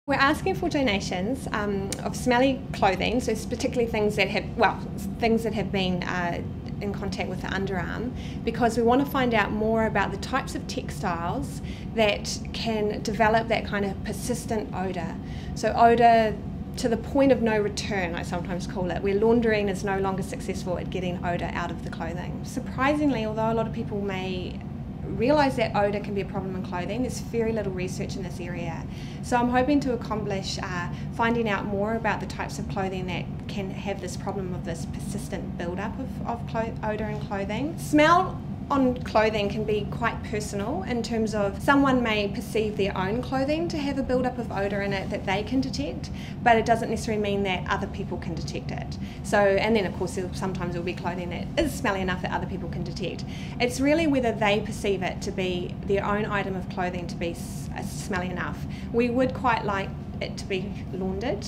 We're asking for donations of smelly clothing, so it's particularly things that have been in contact with the underarm, because we want to find out more about the types of textiles that can develop that kind of persistent odour. So odour to the point of no return, I sometimes call it, where laundering is no longer successful at getting odour out of the clothing. Surprisingly, although a lot of people may realise that odour can be a problem in clothing, there's very little research in this area. So I'm hoping to accomplish finding out more about the types of clothing that can have this problem of this persistent build-up of odour in clothing. Smell on clothing can be quite personal in terms of someone may perceive their own clothing to have a build-up of odour in it that they can detect, but it doesn't necessarily mean that other people can detect it. So, and then of course sometimes there will be clothing that is smelly enough that other people can detect. It's really whether they perceive it to be their own item of clothing to be smelly enough. We would quite like it to be laundered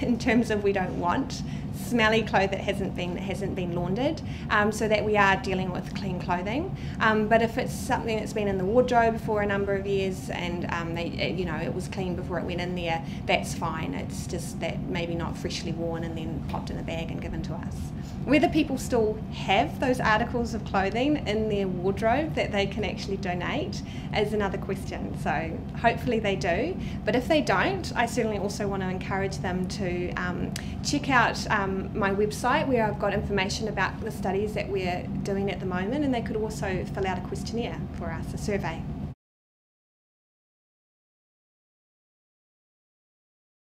in terms of we don't want smelly clothes that hasn't been laundered, so that we are dealing with clean clothing. But if it's something that's been in the wardrobe for a number of years and it was clean before it went in there, that's fine. It's just that maybe not freshly worn and then popped in a bag and given to us. Whether people still have those articles of clothing in their wardrobe that they can actually donate is another question. So hopefully they do, but if they don't, I certainly also want to encourage them to check out my website, where I've got information about the studies that we're doing at the moment, and they could also fill out a questionnaire for us, a survey.